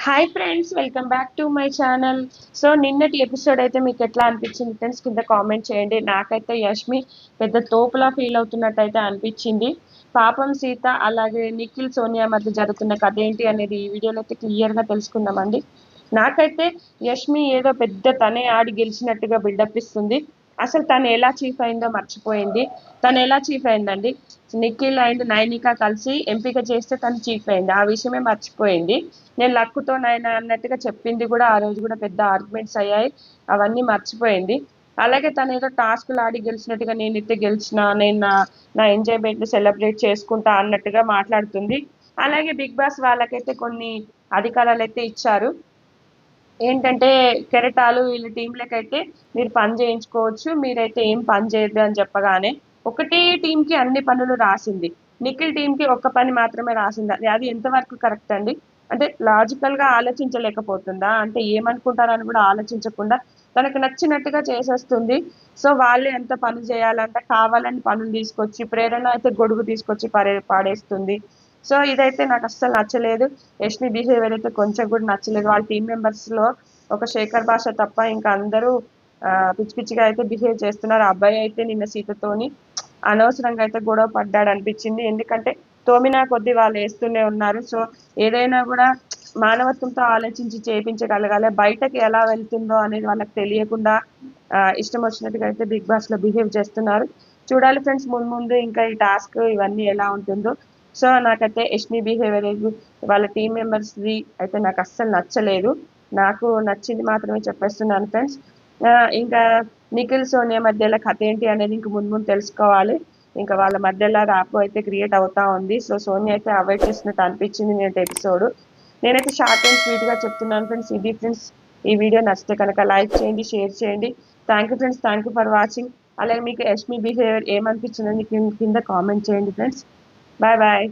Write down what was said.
Hi friends, welcome back to my channel. So నిన్నటి episode అయితే మీకు ఎట్లా అనిపించింది ఫ్రెండ్స్? కింద కామెంట్ చేయండి. నాకైతే యష్మి పెద్ద తోపులా ఫీల్ అవుతున్నట్టు అయితే అనిపించింది. పాపం సీత అలాగే నిఖిల్ సోనియా మధ్య జరుగుతున్న కథ ఏంటి అనేది ఈ వీడియోలో అయితే క్లియర్గా తెలుసుకుందామండి. నాకైతే యష్మి ఏదో పెద్ద తనే ఆడి గెలిచినట్టుగా బిల్డప్ ఇస్తుంది. అసలు తను ఎలా చీఫ్ అయిందో మర్చిపోయింది. తను ఎలా చీఫ్ అయిందండి? నిఖిల్ అండ్ నైనిక కలిసి ఎంపిక చేస్తే తను చీఫ్ అయింది. ఆ విషయమే మర్చిపోయింది. నేను లక్కుతో నాయన అన్నట్టుగా చెప్పింది కూడా ఆ రోజు కూడా పెద్ద ఆర్గ్యుమెంట్స్ అయ్యాయి. అవన్నీ మర్చిపోయింది. అలాగే తను ఏదో టాస్క్లు ఆడి గెలిచినట్టుగా నేనైతే గెలిచిన, నేను నా ఎంజాయ్మెంట్ సెలబ్రేట్ చేసుకుంటా అన్నట్టుగా మాట్లాడుతుంది. అలాగే బిగ్ బాస్ వాళ్ళకైతే కొన్ని అధికారాలు అయితే ఇచ్చారు. ఏంటంటే కెరటాలు వీళ్ళ టీంలకైతే మీరు పని చేయించుకోవచ్చు, మీరైతే ఏం పని చేయొద్దు అని చెప్పగానే ఒకటే టీంకి అన్ని పనులు రాసింది. నిఖిల్ టీంకి ఒక్క పని మాత్రమే రాసింది. అది ఎంతవరకు కరెక్ట్ అండి? అంటే లాజికల్గా ఆలోచించలేకపోతుందా? అంటే ఏమనుకుంటారని కూడా ఆలోచించకుండా తనకు నచ్చినట్టుగా చేసేస్తుంది. సో వాళ్ళు ఎంత పని చేయాలంటే కావాలని పనులు తీసుకొచ్చి, ప్రేరణ అయితే గొడుగు తీసుకొచ్చి పాడేస్తుంది. సో ఇదైతే నాకు అస్సలు నచ్చలేదు. యష్మి బిహేవియర్ అయితే కొంచెం కూడా నచ్చలేదు. వాళ్ళ టీం మెంబర్స్లో ఒక శేఖర్ భాష తప్ప ఇంకా అందరూ పిచ్చి పిచ్చిగా అయితే బిహేవ్ చేస్తున్నారు. ఆ అబ్బాయి అయితే నిన్న సీతతోని అనవసరంగా అయితే గొడవ పడ్డాడు అనిపించింది. ఎందుకంటే తోమినా కొద్దీ వాళ్ళు వేస్తూనే ఉన్నారు. సో ఏదైనా కూడా మానవత్వంతో ఆలోచించి చేయించగలగాలి. బయటకి ఎలా వెళ్తుందో అనేది వాళ్ళకి తెలియకుండా ఇష్టం వచ్చినట్టుగా అయితే బిగ్ బాస్ లో బిహేవ్ చేస్తున్నారు. చూడాలి ఫ్రెండ్స్, ముందు ముందు ఇంకా ఈ టాస్క్ ఇవన్నీ ఎలా ఉంటుందో. సో నాకైతే యష్మి బిహేవియర్ వాళ్ళ టీం మెంబర్స్ది అయితే నాకు అస్సలు నచ్చలేదు. నాకు నచ్చింది మాత్రమే చెప్పేస్తున్నాను ఫ్రెండ్స్. ఇంకా నిఖిల్ సోనియా మధ్యలో కథ ఏంటి అనేది ఇంక ముందు ముందు తెలుసుకోవాలి. ఇంకా వాళ్ళ మధ్యలో ర్యాప్ అయితే క్రియేట్ అవుతా ఉంది. సో సోనియా అయితే అవాయిడ్ చేసినట్టు అనిపించింది నేటి ఎపిసోడ్. నేనైతే షార్ట్ అండ్ స్వీట్గా చెప్తున్నాను ఫ్రెండ్స్. ఇది ఫ్రెండ్స్, ఈ వీడియో నచ్చితే కనుక లైక్ చేయండి, షేర్ చేయండి. Thank you friends, thank you for watching. అలాగే మీకు యష్మి బిహేవియర్ ఏమనిపించిందని కింద కామెంట్ చేయండి ఫ్రెండ్స్. Bye bye.